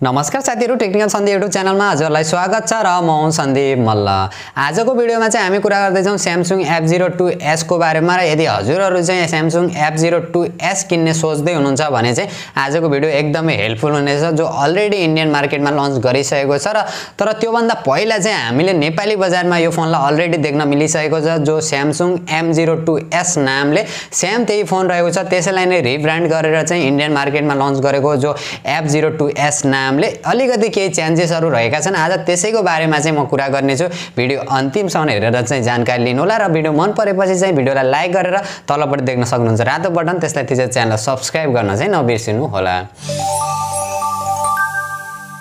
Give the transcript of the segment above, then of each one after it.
नमस्कार साथीहरु, technical Sandeep YouTube च्यानलमा हजुरलाई स्वागत छ र म हुँ सन्दीप मल्ल। आजको भिडियोमा चाहिँ हामी कुरा गर्दै छौं Samsung F02s को बारेमा। र यदि हजुरहरु चाहिँ Samsung F02s किन्ने सोच्दै हुनुहुन्छ भने चाहिँ आजको भिडियो एकदमै हेल्पफुल हुनेछ, जो अलरेडी इन्डियन मार्केटमा लन्च गरिसकेको छ। र तर त्यो भन्दा पहिला चाहिँ हामीले नेपाली बजारमा यो फोनलाई अलरेडी देख्न मिलिसकेको छ, जो Samsung M02s नामले सेम त्यही फोन रहेको छ। त्यसैलाई नै रिब्रान्ड गरेर चाहिँ इन्डियन मार्केटमा लन्च गरेको जो F02s नामले अलिकति केही चेन्जेसहरु रहेका छन्। आज त्यसैको बारेमा चाहिँ म कुरा गर्ने छु। भिडियो अन्तिमसम्म हेरेर चाहिँ जानकारी लिनु होला र भिडियो मन परेपछि चाहिँ भिडियोलाई लाइक गरेर तलपट्टि देख्न सक्नुहुन्छ रातो बटन, त्यसलाई थिचेर च्यानललाई सब्स्क्राइब गर्न चाहिँ नबिर्सिनु होला।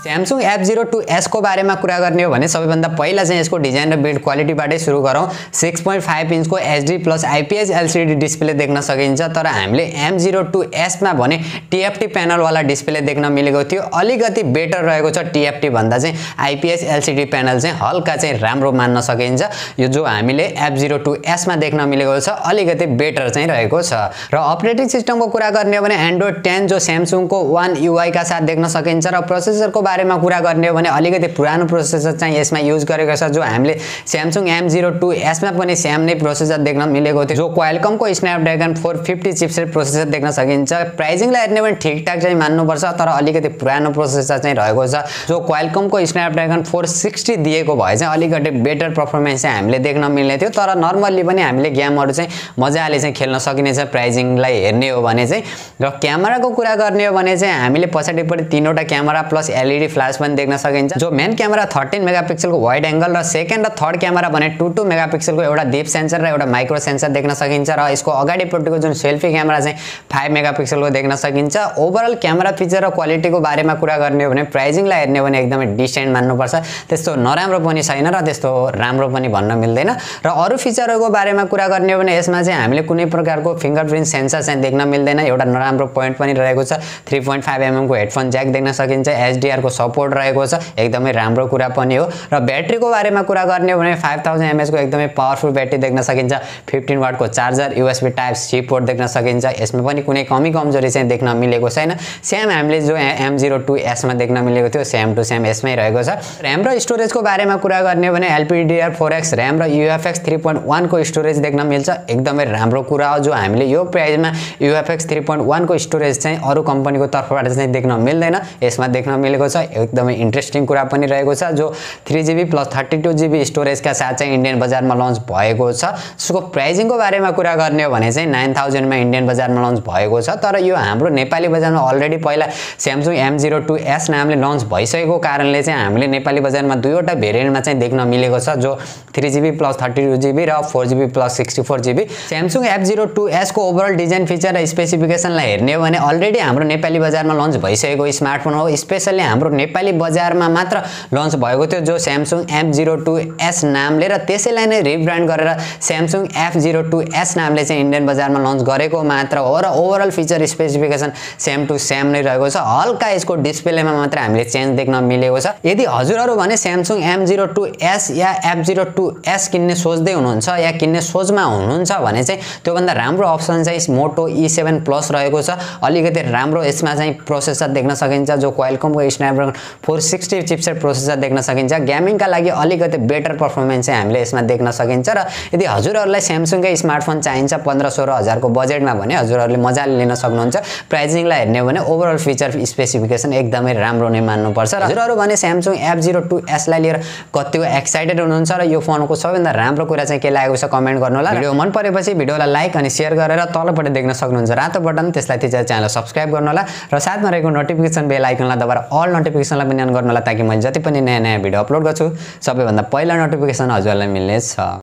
Samsung F02s को बारेमा कुरा गर्ने हो भने सबैभन्दा पहिला चाहिँ यसको डिजाइन र बिल्ड क्वालिटीबाटै सुरु गरौँ। 6.5 इन्चको HD plus IPS LCD display देख्न सकिन्छ, तर हामीले M02s मा भने TFT प्यानल वाला डिस्प्ले देख्न मिलेको थियो। अलिकति बेटर रहेको छ TFT भन्दा चाहिँ IPS LCD प्यानल चाहिँ हल्का चाहिँ राम्रो मान्न सकिन्छ। यो जो हामीले F02s मा देख्न मिलेको छ अलिकति बेटर चाहिँ रहेको छ। र अपरेटिङ सिस्टमको कुरा गर्ने हो भने Android 10 जो Samsung को One UI का साथ देख्न सकिन्छ। र प्रोसेसरको बारेमा कुरा गर्ने हो भने अलिकति पुरानो प्रोसेसर चाहिँ यसमा युज गरेको छ, जो हामीले Samsung M02s मा पनि सेम नै प्रोसेसर देख्न मिलेको थियो, जो Qualcomm को Snapdragon 450 चिपसेट प्रोसेसर देख्न सकिन्छ। प्राइसिङलाई हेर्ने भने ठीकठाक चाहिँ मान्नु पर्छ, तर अलिकति पुरानो प्रोसेसर चाहिँ रहेको छ। जो Qualcomm को Snapdragon 460 दिएको भए चाहिँ अलिकति बेटर परफर्मेन्स चाहिँ हामीले देख्न मिल्ने थियो। तर नर्मली पनि हामीले गेमहरु चाहिँ मजाले चाहिँ खेल्न सकिनेछ प्राइसिङलाई हेर्ने हो भने चाहिँ। र क्यामेराको कुरा गर्ने हो भने चाहिँ हामीले पछाडिपट्टि तीनवटा क्यामेरा प्लस LED फ्ल्याश पनि देख्न सकिन्छ। जो मेन क्यामेरा 13 मेगापिक्सलको वाइड एंगल र सेकेन्ड र थर्ड क्यामेरा भने 22 मेगापिक्सलको एउटा डीप सेन्सर र एउटा माइक्रो सेन्सर देख्न सकिन्छ। र यसको अगाडिपट्टिको जुन सेल्फी क्यामेरा चाहिँ 5 मेगापिक्सलको देख्न सकिन्छ। ओभरअल क्यामेरा फिचर र क्वालिटीको बारेमा कुरा गर्ने हो भने प्राइसिङलाई हेर्ने हो भने एकदमै डिसेन्ट मान्नुपर्छ। त्यस्तो नराम्रो पनि छैन र त्यस्तो राम्रो पनि भन्न मिल्दैन। र अरु फिचरहरुको बारेमा कुरा गर्ने हो भने यसमा चाहिँ हामीले कुनै प्रकारको फिंगरप्रिन्ट सेन्सर चाहिँ देख्न मिल्दैन। एउटा नराम्रो पोइन्ट पनि रहेको छ। 3.5 mm को हेडफोन ज्याक देख्न सकिन्छ। HDR को सपोर्ट रहेको छ, एकदमै राम्रो कुरा पनि हो। र ब्याट्रीको बारेमा कुरा गर्ने हो भने 5000 mAh को एकदमै पावरफुल ब्याट्री देख्न सकिन्छ। 15 वाट को charger, USB type C port देख्न सकिन्छ। यसमा पनि कुनै कमी कमजोरी चाहिँ देख्न मिलेको छैन। सेम हामीले जो M02s मा देख्न मिलेको थियो सेम टु सेम यसमै रहेको छ। र्याम र स्टोरेजको बारेमा कुरा गर्ने हो भने LPDDR4X र्याम र UFS 3.1 को स्टोरेज देख्न मिल्छ। एकदमै राम्रो कुरा हो, जो हामीले यो प्राइसमा UFS 3.1 को स्टोरेज चाहिँ अरु कम्पनीको तर्फबाट चाहिँ देख्न मिल्दैन, यसमा देख्न मिलेको छ। एकदमै इन्ट्रेस्टिङ कुरा पनि रहेको छ, जो 3GB प्लस 32GB स्टोरेजका साथ चाहिँ इन्डियन बजारमा लन्च भएको छ। यसको प्राइसिङको बारेमा कुरा गर्ने हो भने चाहिँ 9000 मा इन्डियन बजारमा लन्च भएको छ। तर यो हाम्रो नेपाली बजारमा अलरेडी पहिला Samsung M02s नामले लन्च भइसकेको कारणले चाहिँ हामीले नेपाली बजारमा दुईवटा भेरिएन्टमा चाहिँ देख्न मिलेको छ, जो 3GB प्लस 32GB र 4GB plus 64GB। Samsung F02s को ओभरअल डिजाइन फिचर र स्पेसिफिकेसनलाई हेर्ने हो भने अलरेडी हाम्रो नेपाली बजारमा लन्च भइसकेको स्मार्टफोन हो। स्पेशली हाम्रो नेपाली बजारमा मात्र लन्च भएको थियो, जो Samsung M02s नामले। र त्यसैलाई नै रिब्रान्ड गरेर Samsung F02s नामले चाहिँ इन्डियन बजारमा लन्च गरेको मात्र हो। र overall feature specification same to same नै रहेको छ। हल्का यसको डिस्प्लेमा मात्र हामीले चेन्ज देख्न मिलेको छ। यदि हजुरहरु भने Samsung M02s या F02s किन्ने सोच्दै हुनुहुन्छ या किन्ने सोचमा हुनुहुन्छ भने चाहिँ त्यो भन्दा राम्रो अप्सन चाहिँ Moto E7 Plus रहेको छ। अलिकति राम्रो यसमा चाहिँ प्रोसेसर देख्न सकिन्छ, जो Qualcomm को Snapdragon 460 चिपसेट प्रोसेसर देख्न सकिन्छ। गेमिङका लागि अलिकति बेटर परफर्मेन्स चाहिँ हामीले यसमा देख्न सकिन्छ। र यदि हजुरहरुलाई Samsung कै स्मार्टफोन चाहिन्छ 15-16 हजार को बजेटमा भने हजुरहरुले मजाले लिन सक्नुहुन्छ। प्राइसिङलाई हेर्ने हो भने ओभरअल फिचर स्पेसिफिकेसन एकदमै राम्रो नै मान्नु पर्छ। र हजुरहरु भने Samsung F02s लाई लिएर कतिको एक्साइटेड हुनुहुन्छ र यो फोनको सबैभन्दा राम्रो कुरा चाहिँ के लागेको छ कमेन्ट गर्नु होला। भिडियो मन परेपछि भिडियोलाई लाइक अनि शेयर गरेर तलपट्टि देख्न सक्नुहुन्छ रातो बटन, त्यसलाई थिचेर च्यानललाई सब्स्क्राइब गर्नु होला। र साथमा रहेको नोटिफिकेसन बेल आइकनलाई दबाएर अल नोटिफिकेसनलाई पनि अन गर्नु होला, ताकि मैले जति पनि नयाँ भिडियो अपलोड गर्छु सबैभन्दा पहिला नोटिफिकेसन हजुरलाई मिल्नेछ।